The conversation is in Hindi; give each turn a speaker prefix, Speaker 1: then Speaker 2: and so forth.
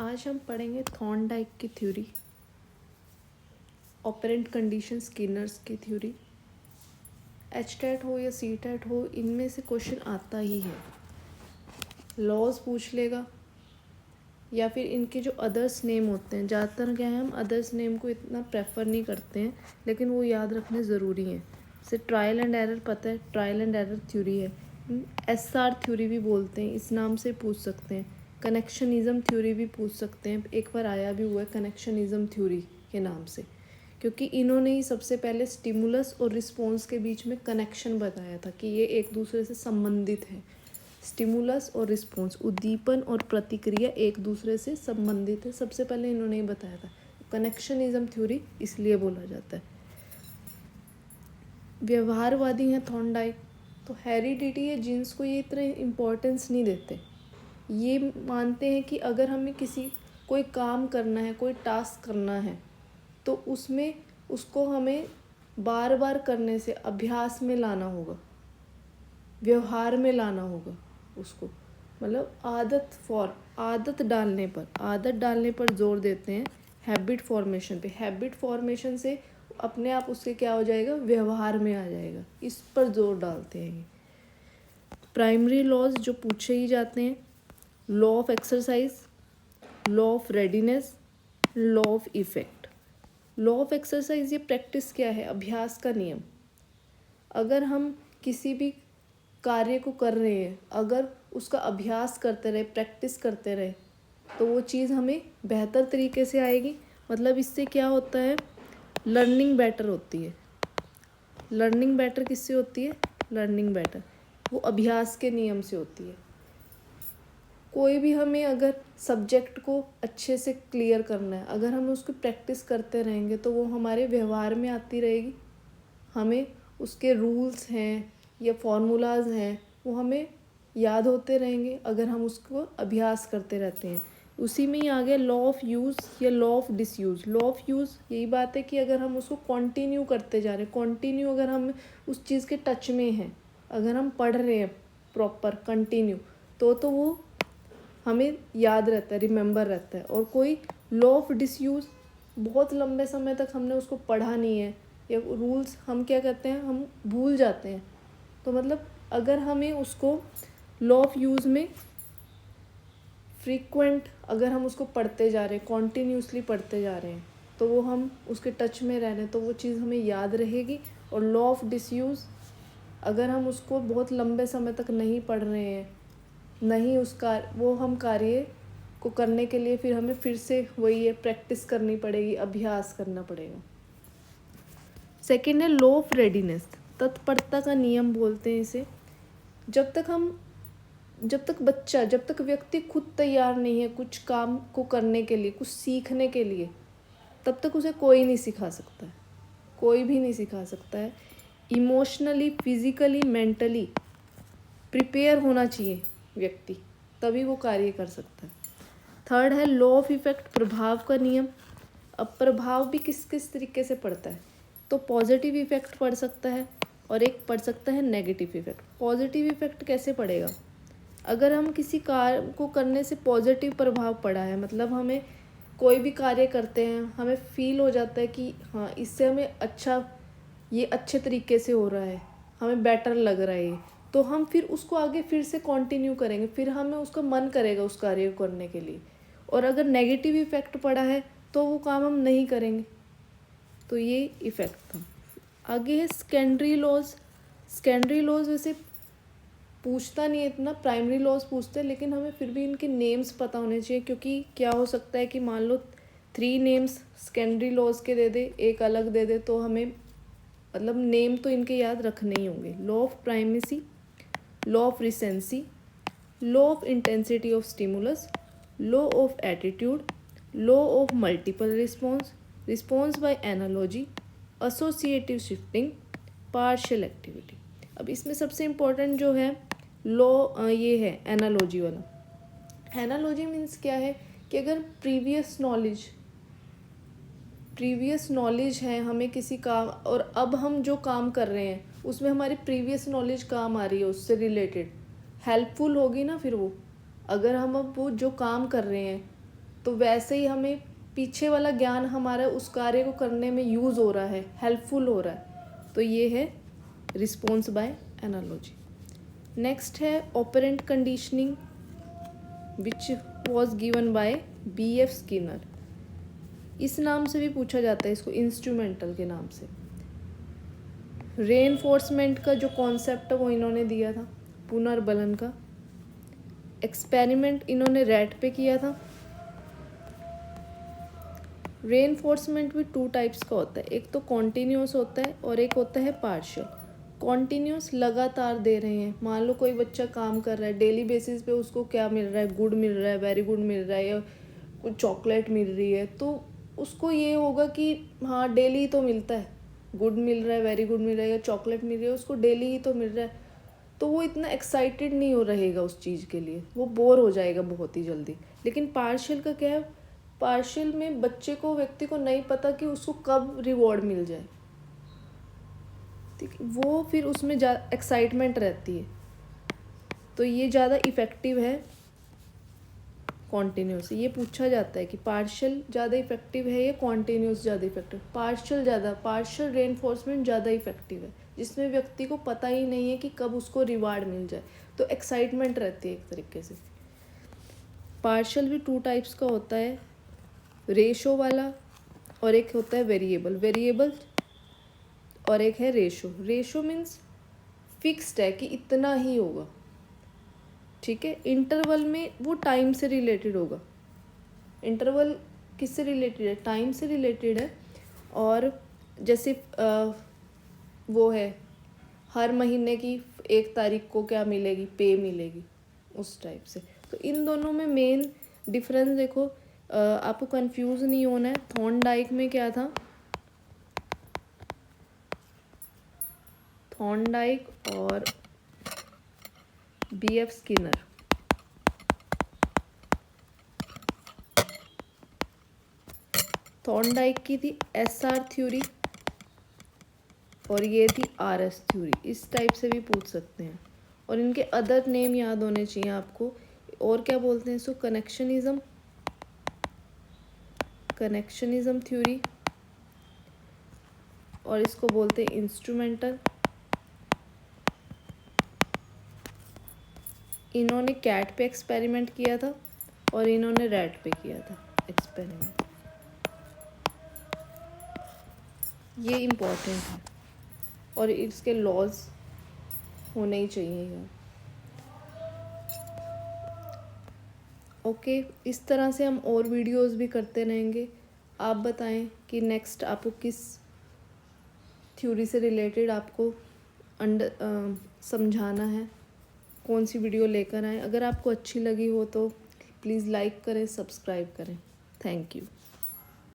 Speaker 1: आज हम पढ़ेंगे थॉर्नडाइक की थ्योरी, ऑपरेंट कंडीशन स्किनर्स की थ्योरी। एचटेट हो या सीटेट हो, इनमें से क्वेश्चन आता ही है। लॉज पूछ लेगा या फिर इनके जो अदर्स नेम होते हैं, ज़्यादातर क्या है हम अदर्स नेम को इतना प्रेफर नहीं करते हैं, लेकिन वो याद रखने ज़रूरी हैं। जैसे ट्रायल एंड एरर पता है, ट्रायल एंड एरर थ्योरी है। एसआर थ्योरी भी बोलते हैं, इस नाम से पूछ सकते हैं। कनेक्शनिज़म थ्योरी भी पूछ सकते हैं, एक बार आया भी हुआ है कनेक्शनिज़म थ्योरी के नाम से, क्योंकि इन्होंने ही सबसे पहले स्टिमुलस और रिस्पॉन्स के बीच में कनेक्शन बताया था कि ये एक दूसरे से संबंधित है। स्टिमुलस और रिस्पॉन्स, उद्दीपन और प्रतिक्रिया एक दूसरे से संबंधित है, सबसे पहले इन्होंने ही बताया था। कनेक्शनिज्म थ्योरी इसलिए बोला जाता है। व्यवहारवादी हैं थॉर्नडाइक, तो हेरिडिटी या जीन्स को ये इतना इम्पोर्टेंस नहीं देते। ये मानते हैं कि अगर हमें कोई काम करना है, कोई टास्क करना है, तो उसमें उसको हमें बार बार करने से अभ्यास में लाना होगा, व्यवहार में लाना होगा उसको, मतलब आदत डालने पर जोर देते हैं। हैबिट फॉर्मेशन पे, हैबिट फॉर्मेशन से अपने आप उसके क्या हो जाएगा, व्यवहार में आ जाएगा, इस पर जोर डालते हैं ये। प्राइमरी लॉज जो पूछे ही जाते हैं, law of exercise, law of readiness, law of effect. Law of exercise ये प्रैक्टिस क्या है, अभ्यास का नियम। अगर हम किसी भी कार्य को कर रहे हैं, अगर उसका अभ्यास करते रहे, प्रैक्टिस करते रहे, तो वो चीज़ हमें बेहतर तरीके से आएगी। मतलब इससे क्या होता है, लर्निंग बेटर होती है। लर्निंग बेटर किससे होती है, लर्निंग बेटर वो अभ्यास के नियम से होती है। कोई भी हमें अगर सब्जेक्ट को अच्छे से क्लियर करना है, अगर हम उसकी प्रैक्टिस करते रहेंगे तो वो हमारे व्यवहार में आती रहेगी। हमें उसके रूल्स हैं या फॉर्मूलाज हैं, वो हमें याद होते रहेंगे अगर हम उसको अभ्यास करते रहते हैं। उसी में ही आ गया लॉ ऑफ यूज़ या law of disuse. Law of use यही बात है कि अगर हम उसको कंटिन्यू करते जा रहे हैं, कंटिन्यू अगर हम उस चीज़ के टच में हैं, अगर हम पढ़ रहे हैं प्रॉपर कंटिन्यू, तो वो हमें याद रहता है, रिमेंबर रहता है। और कोई लॉ ऑफ डिसयूज़, बहुत लंबे समय तक हमने उसको पढ़ा नहीं है या रूल्स हम क्या करते हैं, हम भूल जाते हैं। तो मतलब अगर हमें उसको लॉ ऑफ यूज़ में फ्रीक्वेंट, अगर हम उसको पढ़ते जा रहे हैं, कॉन्टीन्यूसली पढ़ते जा रहे हैं, तो वो हम उसके टच में रह रहे हैं, तो वो चीज़ हमें याद रहेगी। और लॉ ऑफ डिसयूज़, अगर हम उसको बहुत लंबे समय तक नहीं पढ़ रहे हैं, नहीं वो हम कार्य को करने के लिए फिर हमें फिर से वही है, प्रैक्टिस करनी पड़ेगी, अभ्यास करना पड़ेगा। सेकेंड है लॉ ऑफ रेडीनेस, तत्परता का नियम बोलते हैं इसे। जब तक व्यक्ति खुद तैयार नहीं है कुछ काम को करने के लिए, कुछ सीखने के लिए, तब तक उसे कोई नहीं सिखा सकता है, कोई भी नहीं सिखा सकता है। इमोशनली, फिजिकली, मेंटली प्रिपेयर होना चाहिए व्यक्ति, तभी वो कार्य कर सकता है। थर्ड है लॉ ऑफ इफेक्ट, प्रभाव का नियम। अब प्रभाव भी किस किस तरीके से पड़ता है, तो पॉजिटिव इफेक्ट पड़ सकता है और एक पड़ सकता है नेगेटिव इफेक्ट। पॉजिटिव इफेक्ट कैसे पड़ेगा, अगर हम किसी कार्य को करने से पॉजिटिव प्रभाव पड़ा है, मतलब हमें कोई भी कार्य करते हैं, हमें फील हो जाता है कि हाँ इससे हमें अच्छा, ये अच्छे तरीके से हो रहा है, हमें बेटर लग रहा है ये, तो हम फिर उसको आगे फिर से कंटिन्यू करेंगे, फिर हमें उसका मन करेगा उस कार्य को करने के लिए। और अगर नेगेटिव इफेक्ट पड़ा है तो वो काम हम नहीं करेंगे। तो ये इफेक्ट था। आगे है सेकेंडरी लॉज। सेकेंडरी लॉज वैसे पूछता नहीं है इतना, प्राइमरी लॉज पूछते हैं, लेकिन हमें फिर भी इनके नेम्स पता होने चाहिए, क्योंकि क्या हो सकता है कि मान लो 3 नेम्स सेकेंडरी लॉज के दे दे, एक अलग दे दे, तो हमें मतलब नेम तो इनके याद रखने ही होंगे। Law of primacy, law of recency, law of intensity of stimulus, law of attitude, law of multiple response, response by analogy, associative shifting, partial activity. अब इसमें सबसे इम्पोर्टेंट जो है लॉ ये है एनालॉजी वाला। एनालॉजी मीन्स क्या है कि अगर प्रीवियस नॉलेज है हमें किसी काम, और अब हम जो काम कर रहे हैं उसमें हमारी प्रीवियस नॉलेज काम आ रही है, उससे रिलेटेड हेल्पफुल होगी ना फिर वो। अगर हम अब वो जो काम कर रहे हैं तो वैसे ही हमें पीछे वाला ज्ञान हमारा उस कार्य को करने में यूज़ हो रहा है, हेल्पफुल हो रहा है, तो ये है रिस्पॉन्स बाय एनालॉजी। नेक्स्ट है operant conditioning which was given by B.F. Skinner. इस नाम से भी पूछा जाता है इसको, इंस्ट्रूमेंटल के नाम से। रेनफोर्समेंट का जो कॉन्सेप्ट है वो इन्होंने दिया था, पुनर्बलन का। एक्सपेरिमेंट इन्होंने रैट पे किया था। रेनफोर्समेंट भी 2 टाइप्स का होता है, एक तो कॉन्टीन्यूस होता है और एक होता है पार्शियल। कॉन्टीन्यूस लगातार दे रहे हैं, मान लो कोई बच्चा काम कर रहा है, डेली बेसिस पे उसको क्या मिल रहा है, गुड मिल रहा है, वेरी गुड मिल रहा है, या कुछ चॉकलेट मिल रही है, तो उसको ये होगा कि हाँ डेली तो मिलता है, गुड मिल रहा है, वेरी गुड मिल रहा है, या चॉकलेट मिल रही है, उसको डेली ही तो मिल रहा है, तो वो इतना एक्साइटेड नहीं हो रहेगा उस चीज़ के लिए, वो बोर हो जाएगा बहुत ही जल्दी। लेकिन पार्शियल का क्या है, पार्शियल में बच्चे को, व्यक्ति को नहीं पता कि उसको कब रिवॉर्ड मिल जाए, ठीक है, वो फिर उसमें एक्साइटमेंट रहती है, तो ये ज़्यादा इफ़ेक्टिव है कॉन्टीन्यूस। ये पूछा जाता है कि पार्शियल ज़्यादा इफेक्टिव है या कॉन्टीन्यूस ज़्यादा इफेक्टिव। पार्शियल रेनफोर्समेंट ज़्यादा इफेक्टिव है, जिसमें व्यक्ति को पता ही नहीं है कि कब उसको रिवार्ड मिल जाए, तो एक्साइटमेंट रहती है एक तरीके से। पार्शियल भी 2 टाइप्स का होता है, रेशो वाला और एक होता है वेरिएबल और एक है रेशो मीन्स फिक्स्ड है कि इतना ही होगा, ठीक है। इंटरवल में वो टाइम से रिलेटेड होगा, इंटरवल किससे रिलेटेड है, टाइम से रिलेटेड है। और जैसे वो है हर महीने की 1 तारीख को क्या मिलेगी, पे मिलेगी, उस टाइप से। तो इन दोनों में मेन डिफरेंस देखो, आपको कंफ्यूज नहीं होना है। थॉर्नडाइक में क्या था, थॉर्नडाइक और B.F. स्किनर, थॉर्नडाइक की थी SR थ्योरी और ये थी RS थ्योरी, इस टाइप से भी पूछ सकते हैं। और इनके अदर नेम याद होने चाहिए आपको। और क्या बोलते हैं इसको, कनेक्शनिज्म थ्योरी, और इसको बोलते हैं इंस्ट्रूमेंटल। इन्होंने कैट पे एक्सपेरिमेंट किया था और इन्होंने रैट पे किया था एक्सपेरिमेंट, ये इम्पोर्टेंट है और इसके लॉज होने ही चाहिए यार। ओके, इस तरह से हम और वीडियोस भी करते रहेंगे। आप बताएं कि नेक्स्ट आपको किस थ्योरी से रिलेटेड आपको समझाना है, कौन सी वीडियो लेकर आएँ। अगर आपको अच्छी लगी हो तो प्लीज़ लाइक करें, सब्सक्राइब करें। Thank you.